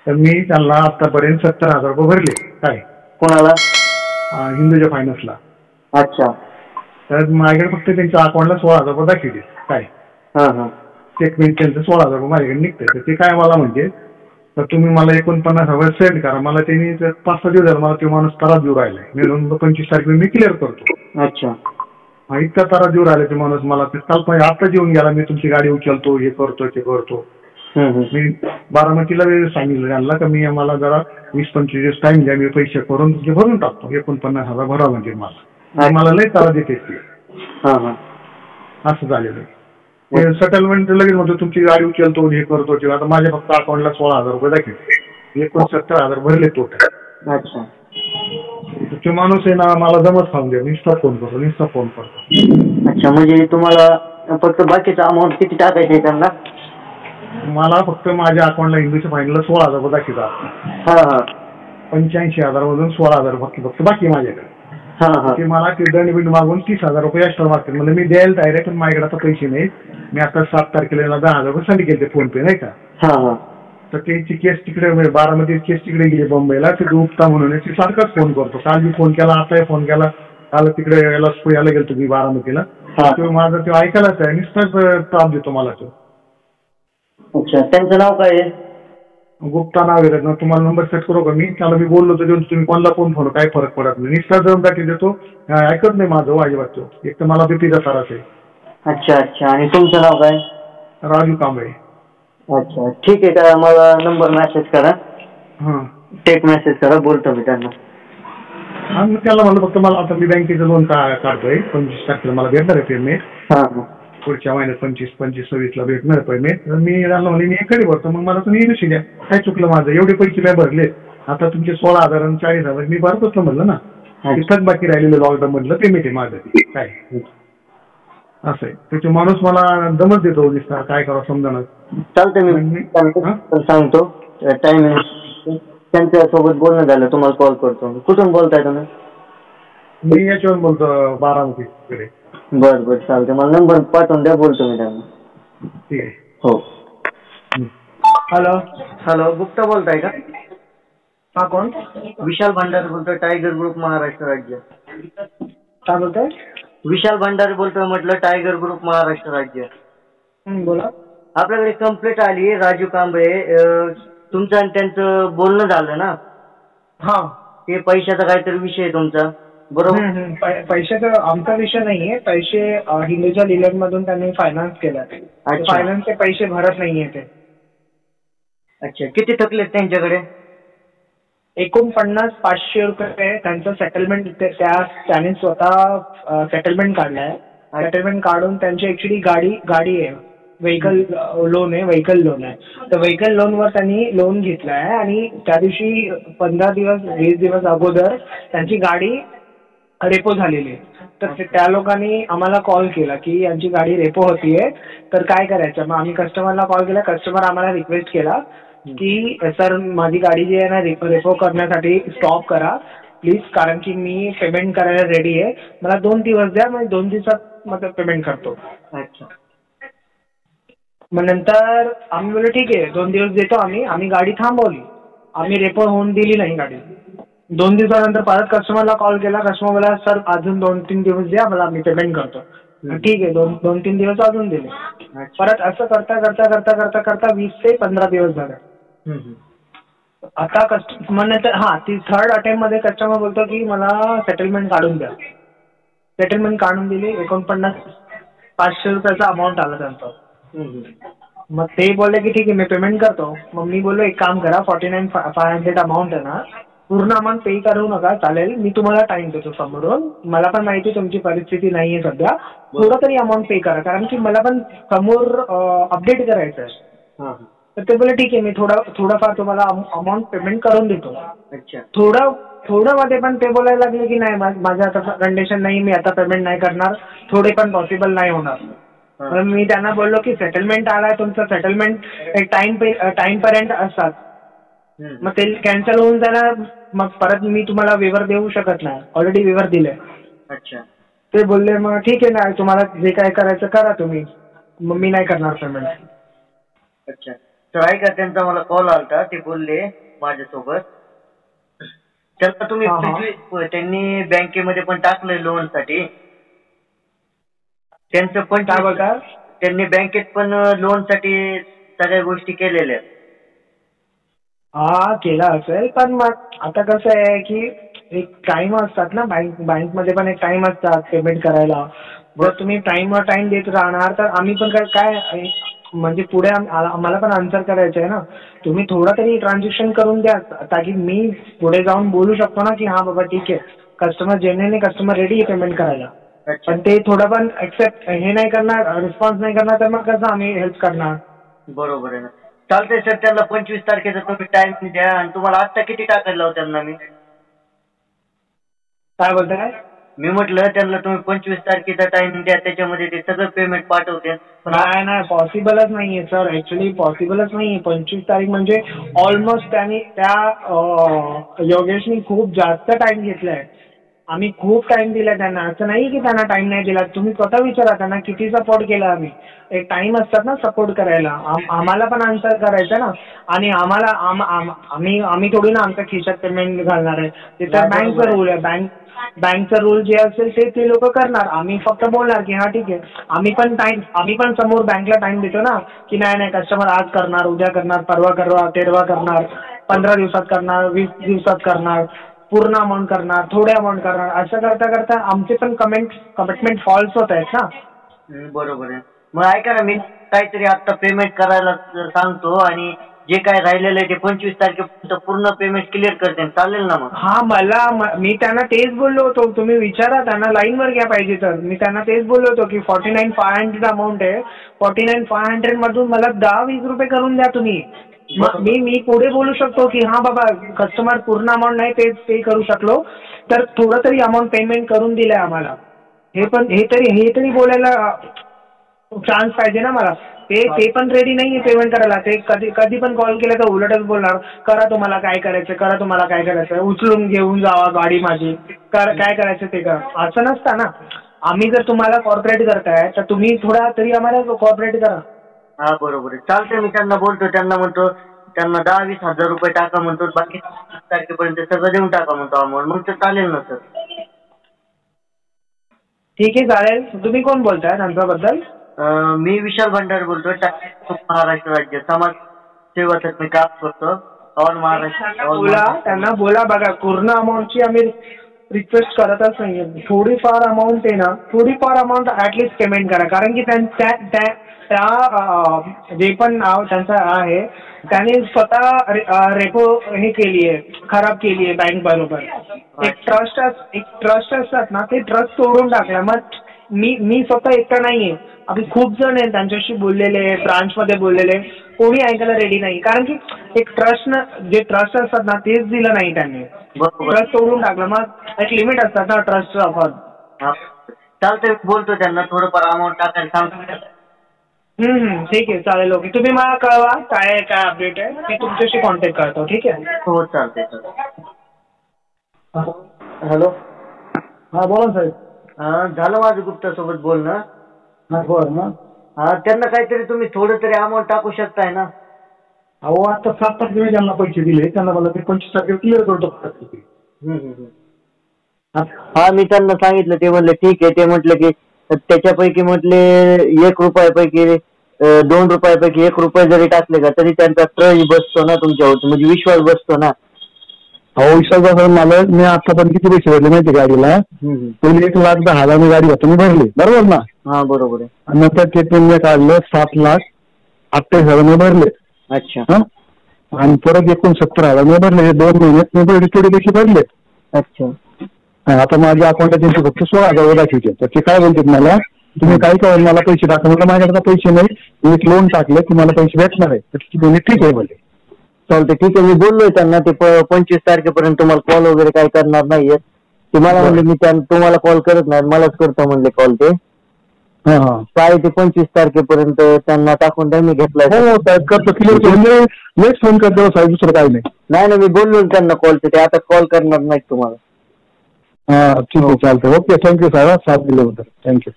तर मी त्यांना आतापर्यंत 70,000 रुपये भरले. काय कोणाला? हिंदूच्या फायनान्सला. अच्छा. तर माझ्याकडे फक्त त्यांच्या अकाउंटला 16,000 रुपये दाखवले. काय स्टेटमेंट त्यांचं 16,000 रुपये माझ्याकडे निघतंय. तर ते काय मला म्हणजे तर तुम्ही मला 49,000 सेंड करा. मला त्यांनी 5-6 दिवस झाले मला तो माणूस त्रास देऊ राहिलाय. मी 25 तारखेला मी क्लिअर करतो. अच्छा. इतका त्रास देऊ राहिला ते माणूस मला. ते काल आता येऊन गेला मी तुमची गाडी उचलतो हे करतो ते करतो. मी बारामतीला सांगितलं त्यांना का मी मला जरा 20-25 दिवस टाइम द्या. मी पैसे करून भरून टाकतो. 49,000 भरा म्हणजे मला लय त्रास देते ते. असं झालेलं आहे. सेटलमेंट लगेच म्हणतो तुमची गाडी उचलतो हे करतो. आता माझ्या फक्त अकाउंटला 16,000 रुपये दाखवले. 69,000 भरले टोटल. अच्छा. तो माणूस आहे ना मला जमत खाऊन द्या. नुसता फोन करतो. अच्छा, म्हणजे तुम्हाला फक्त बाकीचा अमाऊंट किती टाकायचं आहे त्यांना? मला फक्त माझ्या अकाउंटला हिंदूच्या फायनलला 16,000 रुपये दाखवतात. 85,000 मधून 16,000 फक्त बाकी माझ्याकडे. ते मला दंड मागून 30,000 रुपये एक्स्ट्रा मागतात. म्हणजे मी द्यायला तयार आहे पण माझ्याकडे आता पैसे नाहीत. मी आता 7 तारखेला 10,000 रुपये सेंड केले फोन पे नाही का. तर त्यांची केस तिकडे बारामती केस तिकडे गेली मुंबईला. ते गुप्ता म्हणून ते सारखाच फोन करतो. काल मी फोन केला आताही फोन केला. काल तिकडे याला गेलो मी बारामतीला. तो माझं तो ऐकायलाच आहे. नुसताच त्रास देतो मला तो. अच्छा, त्यांचं नाव काय आहे? गुप्ता नाव आहे ना. तुम्हाला नंबर सेट करू का मी? त्याला मी बोललो तर तुम्ही कोणाला फोन फोन काय फरक पडत नाही. निष्ठा जम दाखी देतो. ऐकत नाही माझं अजिबात तो. एक तर मला बीपीचा त्रास आहे. अच्छा अच्छा. आणि तुमचं नाव काय? राजू कांबळे. अच्छा, ठीक आहे. का मला नंबर मेसेज करा. टेक्स्ट मेसेज करा. बोलतो मी त्यांना. मी त्याला म्हणलं फक्त मला आता मी बँकेचं लोन काढतोय. 25 तारखेला मला भेटणार आहे पेमेंट. पुढच्या महिन्यात 25-26 भेटणार पेमेंट. मी त्यांना म्हणले मी एकडे भरतो. मग मला तुम्ही येऊ द्या. काय चुकलं माझं? एवढे पैसे काय भरले. आता तुमचे 16,000 आणि 40,000 मी भरतोच म्हणलं ना. तिथंच बाकी राहिलेलं लॉकडाऊन मधलं पेमेंट आहे माझं. काय असं आहे. त्याचे माणूस मला दमच देतो. दिसता काय करावं समजा. चालतंय मी सांगतो टायमिंग. त्यांच्यासोबत बोलणं झालं तुम्हाला कॉल करतो. कुठून बोलताय तुम्ही? मी याच्यावर बोलतो बारामतीकडे. बरं चालतंय. मला नंबर पाठवून द्या. बोलतो मी त्यांना. ठीक आहे. हो. हॅलो, गुप्ता बोलताय का? हा, कोण? विशाल भंडारे बोलतोय, टायगर ग्रुप महाराष्ट्र राज्य. काय बोलतोय? विशाल भंडारे बोलतोय म्हटलं, टायगर ग्रुप महाराष्ट्र राज्य. बोला. आपल्याकडे कंप्लेंट आली. राजू कांबळे तुमचं आणि त्यांचं बोलणं झालं ना. ते पैशाचा काहीतरी विषय आहे तुमचा, बरोबर? पैशाचा आमचा विषय नाहीये. पैसे हिंदूच्या डीलर मधून त्यांनी फायनान्स केला. फायनान्सचे पैसे भरत नाहीये ते. अच्छा, किती थकलेत त्यांच्याकडे? 49,500 रुपये त्यांचं सेटलमेंट. त्याने स्वतः सेटलमेंट काढलाय. सेटलमेंट काढून त्यांची ऍक्च्युली गाडी आहे. व्हेकल लोन आहे. तर व्हेकल लोनवर त्यांनी लोन घेतलाय आणि त्या दिवशी 15-20 दिवस अगोदर त्यांची गाडी रेपो झालेली आहे. तर त्या लोकांनी आम्हाला कॉल केला की यांची गाडी रेपो होतीये तर काय करायचं. मग आम्ही कस्टमरला कॉल केला. कस्टमर आम्हाला रिक्वेस्ट केला की सर माझी गाडी जी आहे ना रेपो करण्यासाठी स्टॉप करा प्लीज, कारण की मी पेमेंट करायला रेडी आहे. मला 2 दिवस द्या. मग 2 दिवसात मग पेमेंट करतो. अच्छा. मग नंतर आम्ही बोललो ठीक आहे 2 दिवस देतो आम्ही गाडी थांबवली. आम्ही रेपो होऊन दिली नाही गाडी. 2 दिवसानंतर परत कस्टमरला कॉल केला. कस्टमर बोला सर अजून 2-3 दिवस द्या मला, मी पेमेंट करतो. ठीक आहे 2-3 दिवस अजून दिले. परत असं करता 20 ते 15 दिवस झाले. आता कस्टमर ती थर्ड अटेम्प्ट मध्ये कस्टमर बोलतो की मला सेटलमेंट काढून द्या. सेटलमेंट काढून दिली. 49,500 रुपयाचा अमाऊंट आला त्यांचा. मग ते बोलले की ठीक आहे मी पेमेंट करतो. मग मी बोललो एक काम करा 49,500 अमाऊंट आहे ना, पूर्ण अमाऊंट पे करू नका चालेल, मी तुम्हाला टाइम देतो समोरून. मला पण माहिती तुमची परिस्थिती नाहीये सध्या. थोडं तरी अमाऊंट पे करा कारण की मला पण समोर अपडेट करायचं आहे. तर ते बोलले ठीक आहे मी थोडंफार तुम्हाला अमाऊंट पेमेंट करून देतो. थोडं मध्ये पण ते बोलायला लागले की नाही माझं आता कंडिशन नाही, मी आता पेमेंट नाही करणार. थोडे पण पॉसिबल नाही होणार. मी त्यांना बोललो की सेटलमेंट आलाय तुमचं, सेटलमेंट एक टाइम पर्यंत असतात. मग ते कॅन्सल होऊन जाणार. मग परत मी तुम्हाला वेवर देऊ शकत नाही. ऑलरेडी वेवर दिले. अच्छा. ते बोलले मग ठीक आहे ना तुम्हाला जे काय करायचं करा तुम्ही, मग मी नाही करणार पेमेंट. अच्छा. सर ऐका, त्यांचा मला कॉल आलता, ते बोलले माझ्यासोबत. त्यांना तुम्ही त्यांनी बँकेमध्ये पण टाकलंय लोन साठी. त्यांचं पण काय बोलतात, त्यांनी बँकेत पण लोन साठी सगळ्या गोष्टी केलेल्या आहेत. हा केला असेल, पण मग आता कसं आहे की एक टाइम असतात ना, बँकमध्ये पण एक टाइम असतात पेमेंट करायला. जर तुम्ही टाइमवर टाइम देत राहणार तर आम्ही पण काय म्हणजे पुढे आम्हाला पण आन्सर करायचं आहे ना. तुम्ही थोडं तरी ट्रान्झॅक्शन करून द्या, ताकी मी पुढे जाऊन बोलू शकतो ना की हा बाबा ठीक आहे, कस्टमर जेन्युइनली कस्टमर रेडी आहे पेमेंट करायला. पण ते थोडं पण एक्सेप्ट हे नाही करणार, रिस्पॉन्स नाही करणार, तर मग कसं आम्ही हेल्प करणार. बरोबर आहे ना. चालतंय सर, त्यांना 25 तारखेचा तुम्ही टाइम द्या. आणि तुम्हाला आता किती टाकायला लावू त्यांना मी? काय बोलताय? मी म्हटलं त्यांना तुम्ही 25 तारखेचा टाइम द्या, त्याच्यामध्ये ते सगळं पेमेंट पाठवते. नाही पॉसिबलच नाहीये सर, ऍक्च्युली पॉसिबलच नाहीये. 25 तारीख म्हणजे ऑलमोस्ट त्या योगेशनी खूप जास्त टाइम घेतलाय. आम्ही खूप टाइम दिला त्यांना, असं नाही की त्यांना टाइम नाही दिला. तुम्ही स्वतः विचारा त्यांना किती सपोर्ट केला आम्ही. एक टाइम असतात ना सपोर्ट करायला, आम्हाला पण आन्सर करायचं ना. आणि आम्ही थोडी ना आमच्या खिशात पेमेंट घालणार आहे. ते तर बँकचा रूल आहे. बँकचा रूल जे असेल ते लोक करणार. आम्ही फक्त बोलणार की हा ठीक आहे. आम्ही पण समोर बँकला टाइम देतो ना, की नाही कस्टमर आज करणार, उद्या करणार, परवा तेरवा करणार, 15 दिवसात करणार, 20 दिवसात करणार, पूर्ण अमाऊंट करणार, थोडे अमाऊंट करणार. असं करता करता आमचे पण कमिटमेंट फॉल्स होत आहेत ना. बरोबर आहे. मग ऐका ना, मी काहीतरी आता पेमेंट करायला सांगतो आणि जे काय राहिलेलं आहे ते 25 तारखेपर्यंत पूर्ण पेमेंट क्लिअर करते, चालेल ना? मग हा, मी त्यांना तेच बोललो होतो. तुम्ही विचारा त्यांना, लाईनवर घ्या पाहिजे तर. मी त्यांना तेच बोललो होतो की 49,500 अमाऊंट आहे. 49,500 मधून मला 10-20 रुपये करून द्या तुम्ही. मी पुढे बोलू शकतो की हा बाबा कस्टमर पूर्ण अमाऊंट नाही पे करू शकलो, तर थोडं तरी अमाऊंट पेमेंट करून दिलंय आम्हाला. हे तरी बोलायला चान्स पाहिजे ना मला. ते पण रेडी नाहीये पेमेंट करायला. ते कधी पण कॉल केला तर उलटच बोलणार, करा तुम्हाला काय करायचं, उचलून घेऊन जावा गाडी माझी, काय करायचं ते करा. असं नसतं ना. आम्ही जर तुम्हाला कॉर्पोरेट करताय तर तुम्ही थोडा तरी आम्हाला कॉर्पोरेट करा. हा बरोबर आहे. चालतंय, मी त्यांना बोलतो. त्यांना म्हणतो त्यांना 10-20 हजार रुपये टाका म्हणतो, बाकी 25 तारखेपर्यंत सगळं देऊन टाका म्हणतो अमाऊंट. मग ते चालेल ना सर? ठीक आहे, चालेल. तुम्ही कोण बोलताय त्यांच्याबद्दल? मी विशाल भंडारे बोलतोय, महाराष्ट्र राज्य समाज सेवासाठी मी काम करतो. ऑल महाराष्ट्र. त्यांना बोला बघा, पूर्ण अमाऊंटची आम्ही रिक्वेस्ट करतच नाहीये. थोडीफार अमाऊंट आहे ना, थोडीफार अमाऊंट ऍटलिस्ट पेमेंट करा. कारण की त्या जे पण नाव त्यांचं आहे त्याने स्वतः रेपो हे केली आहे, खराब केली आहे बँक बरोबर. एक ट्रस्ट असतात ना, ते ट्रस्ट तोडून टाकला. मग मी स्वतः एकटा नाहीये, आम्ही खूप जण आहेत त्यांच्याशी बोललेले, ब्रांचमध्ये बोललेले, कोणी ऐकायला रेडी नाही. कारण की एक जे ट्रस्ट असतात ना, तेच दिलं नाही त्यांनी, ट्रस्ट तोडून टाकलं. मग एक लिमिट असतात ना ट्रस्टचं आपण. चालतंय, बोलतो त्यांना थोडंफार अमाऊंट टाकायला सांगतो. ठीक आहे, चालेल. ओके, तुम्ही मला कळवा काय अपडेट आहे, मी तुमच्याशी कॉन्टॅक्ट करतो. ठीक आहे? हो, चालतंय. हॅलो. हा बोला साहेब. झालं माझं गुप्तासोबत बोलणं. बरं ना. त्यांना काहीतरी तुम्ही थोडं तरी अमाऊंट टाकू शकताय ना? अहो, आता 7 तारखेला ज्यांना पैसे दिले त्यांना मला ते 25 तारखेला क्लिअर करतो. हा, मी त्यांना सांगितलं, ते म्हणले ठीक आहे. ते म्हटलं की त्याच्यापैकी म्हटले 1 रुपयापैकी 2 रुपयापैकी 1 रुपये जरी टाकले का तरी त्यांचा ट्रस्ट बसतो ना तुमच्यावरती, म्हणजे विश्वास बसतो ना. अहो, विश्वास मला, मी आतापर्यंत किती पैसे भरले माहिती गाडीला? पहिले 1,10,000 मी गाडी होतो, मी भरले, बरोबर ना? हा, बरोबर आहे. आणि नंतर ते तुम्ही काढलं 7,28,000 मी भरले. अच्छा. आणि परत 69,000 मी भरले. हे 2 महिन्यात मी थोडे पैसे भरले. अच्छा. आता माझ्या अकाउंटात त्यांचे फक्त 16,000 दाखवते. तर ते काय बोलतात मला, तुम्ही काय करा, मला पैसे टाका. म्हटलं माझ्याकडे पैसे नाही, मी एक लोन टाकलं की मला पैसे भेटणार आहे. तर ठीक आहे बोलले. चालते, ठीक आहे. मी बोललोय त्यांना, ते 25 तारखेपर्यंत तुम्हाला कॉल वगैरे काय करणार नाहीये. ते मला म्हणले मी तुम्हाला कॉल करत नाही, मलाच करतो म्हणले कॉल. ते काय ते 25 तारखेपर्यंत त्यांना टाकून द्या, मी घेतलाय. हो साहेब, करतो क्लिअर. नेक्स्ट फोन करतो साहेब, दुसरं काही नाही. नाही, मी बोललो त्यांना कॉल, ते आता कॉल करणार नाहीत तुम्हाला. ठीक आहे, चालतंय. ओके, थँक्यू साहेब, साथ दिल्याबद्दल. थँक्यू.